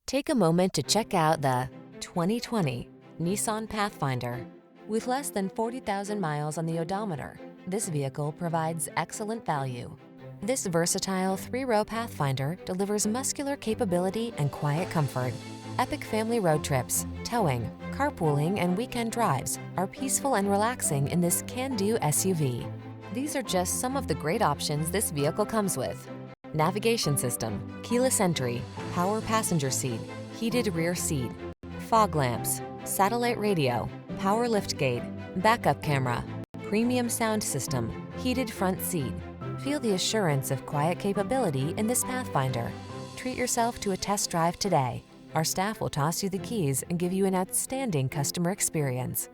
Take a moment to check out the 2020 Nissan Pathfinder. With less than 40,000 miles on the odometer, this vehicle provides excellent value. This versatile three-row Pathfinder delivers muscular capability and quiet comfort. Epic family road trips, towing, carpooling, and weekend drives are peaceful and relaxing in this can-do SUV. These are just some of the great options this vehicle comes with: navigation system, keyless entry, power passenger seat, heated rear seat, fog lamps, satellite radio, power liftgate, backup camera, premium sound system, heated front seat. Feel the assurance of quiet capability in this Pathfinder. Treat yourself to a test drive today. Our staff will toss you the keys and give you an outstanding customer experience.